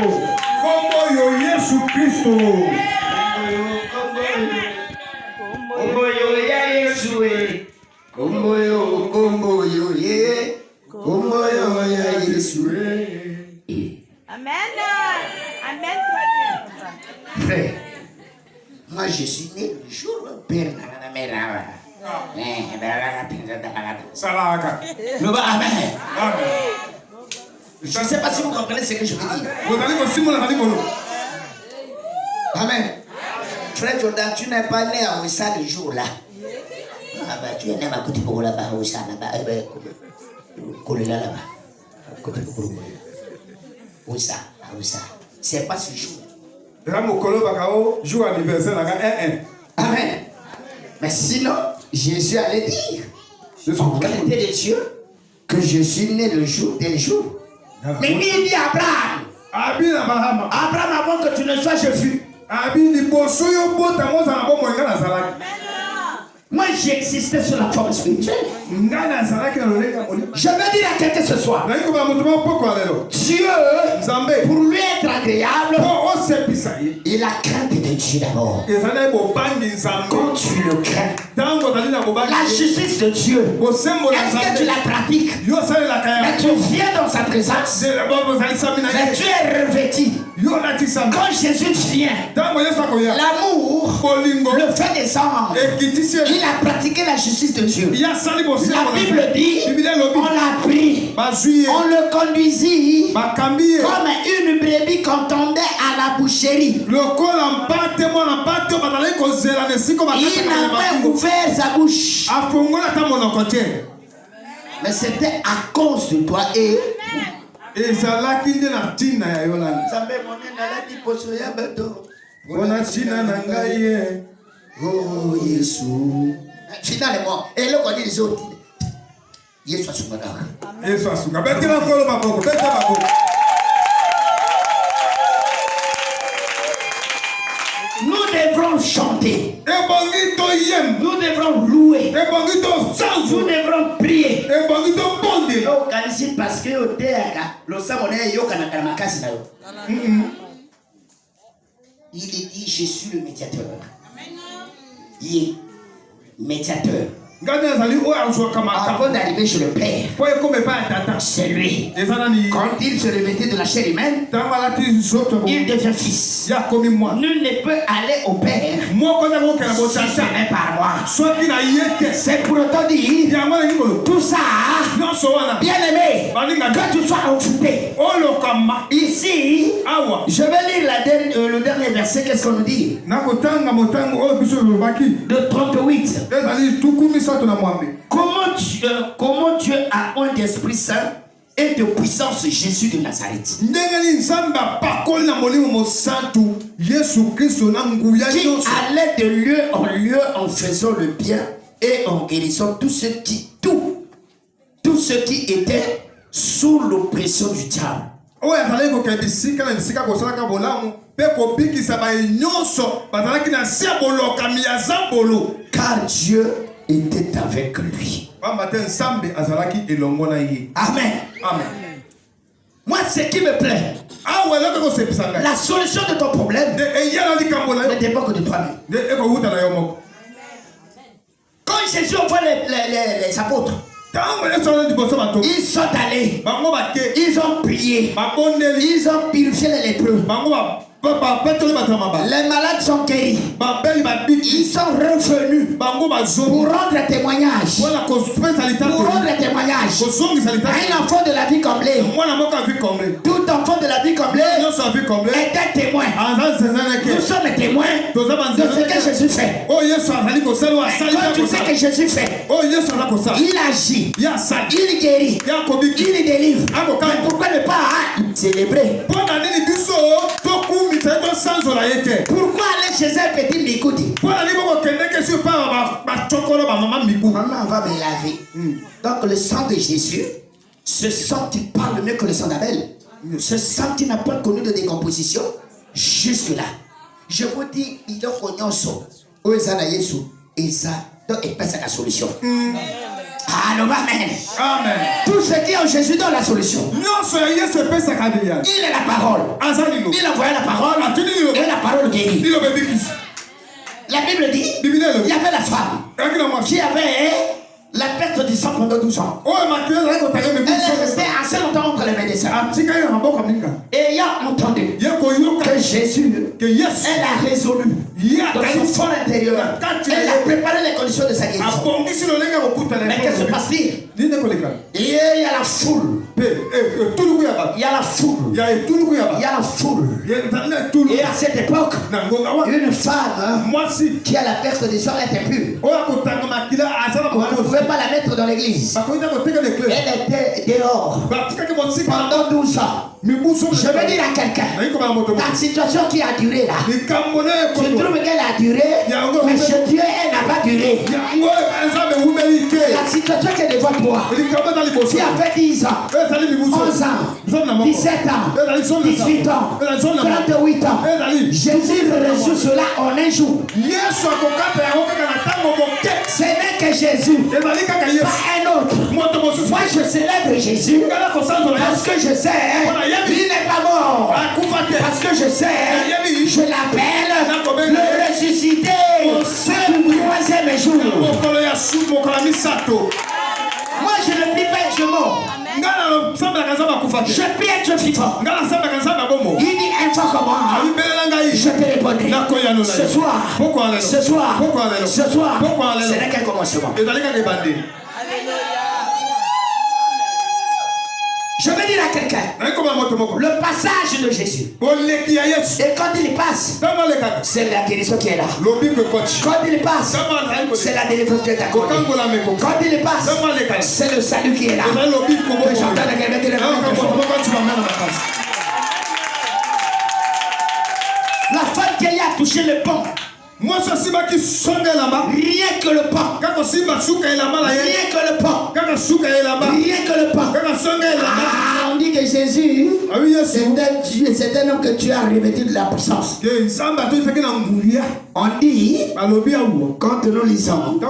Kombo yo Yesu Kristo. Kombo yo ya Yesu e. Kombo yo ye. Kombo yo ya Yesu e. Amen. Amen. Frère, moi je suis né le jour où père n'a Salaka. Amen. Amen. Je ne sais pas si vous comprenez ce que je veux dire. Amen. Frère Jordan, tu n'es pas né à Ouissa le jour-là. Ah bah tu es né à côté de là-bas, à Ouissa là-bas. Kolela là-bas. Côté de Ouissa, à Ouissa. C'est pas ce jour. Jour anniversaire, Amen. Mais sinon, Jésus allait dire, en qualité de Dieu, que je suis né le jour tel jour. Mais il dit Abraham, Abraham, avant que tu ne sois, je fus. Moi, j'existais sur la forme spirituelle. Je veux dire à quelqu'un ce soir, Dieu, pour lui être agréable, il a crainte de Dieu d'abord. Quand tu le crains, la justice de Dieu, est-ce que tu la pratiques? Mais tu viens dans sa présence, mais tu es revêtu. Quand Jésus vient, l'amour le fait descendre. Il a pratiqué la justice de Dieu. La Bible dit, on l'a pris, on le conduisit comme une brebis qu'on tendait à la boucherie. Il n'a pas ouvert sa bouche. Mais c'était à cause de toi et oh Jésus. Finalement, et là on dit les autres. Jésus a souffert. Nous devrons chanter. Nous devrons louer. Nous devrons prier. Parce que il dit, je suis le médiateur. Il est médiateur. Avant d'arriver chez le Père, c'est lui. Quand il se revêtait de la chair humaine, il devient fils. Nul ne peut aller au Père si ce n'est par moi. C'est pour autant dire tout ça, bien aimé, que tu sois occupé. Ici, je vais lire le dernier verset. Qu'est-ce qu'on nous dit? De 38. Comment Dieu a un d'Esprit Saint et de puissance Jésus de Nazareth, qui allait de lieu en lieu en faisant le bien et en guérissant tous ceux qui étaient sous l'oppression du diable. Car Dieu était avec lui. Amen. Amen. Moi, ce qui me plaît, la solution de ton problème ne dépend que de toi-même. Quand Jésus envoie les apôtres, ils sont allés, ils ont prié, ils ont purifié les lépreux. Les malades sont guéris. Ils sont revenus pour rendre témoignage. Un enfant de la vie comblée. Tout enfant de la vie comblée est un témoin. Nous sommes témoins de ce que Jésus fait. Quand tu sais que Jésus fait, il agit, il guérit, il délivre. Mais pourquoi ne pas célébrer? Pourquoi aller chez un petit Mikoudi? Maman, on va me laver. Donc le sang de Jésus, ce sang qui parle mieux que le sang d'Abel, ce sang qui n'a pas connu de décomposition, jusque-là. Je vous dis, il y a une solution. Donc, il passe à la solution. Amen. Amen. Tout ce qui est en Jésus donne la solution. Nyonso ya Yesu epesa kabilia. Il est la parole. Azali lo. Il envoyait la parole et la parole guérit. Dilo bebikisi. La Bible dit, il y avait la femme qui avait la perte du sang pendant 12 ans. Elle est restée assez longtemps entre les médecins. Et ayant entendu que Jésus, elle a résolu dans son fond intérieur, elle a préparé les conditions de sa guérison. Mais qu'est-ce qui se passe-t-il? Il y a la foule. Il y a la foule. Il y a la foule. Et à cette époque, une femme qui a la perte du sang était pure. On ne pouvait pas la mettre dans l'église. Elle était dehors pendant 12 ans. Je veux dire à quelqu'un, ta situation qui a duré là, tu trouves qu'elle a duré, mais chez Dieu elle n'a pas duré. La situation qui est devant toi, qui avait 10 ans, 11 ans, 17 ans, 18 ans, 38 ans, Jésus résout cela en un jour. Ce n'est que Jésus, pas un autre. Moi je célèbre Jésus parce que je sais il n'est pas mort. Parce que je sais, je l'appelle le ressuscité le troisième jour. Moi je ne prie pas et je mors. Je prie et je vivant. Il dit un fois comme moi, je te répondrai. Ce soir, ce n'est qu'un commencement. Je veux dire à quelqu'un, le passage de Jésus, et quand il passe, c'est la guérison qui est là. Quand il passe, c'est la délivrance qui est à côté. Quand il passe, c'est le salut qui est là. J'entends quelqu'un qui est là. La femme qui a touché le pont, rien que le pain. Rien que le pain. Rien que le pain. On dit que Jésus, c'est un homme que tu as revêtu de la puissance. On dit, quand nous lisons,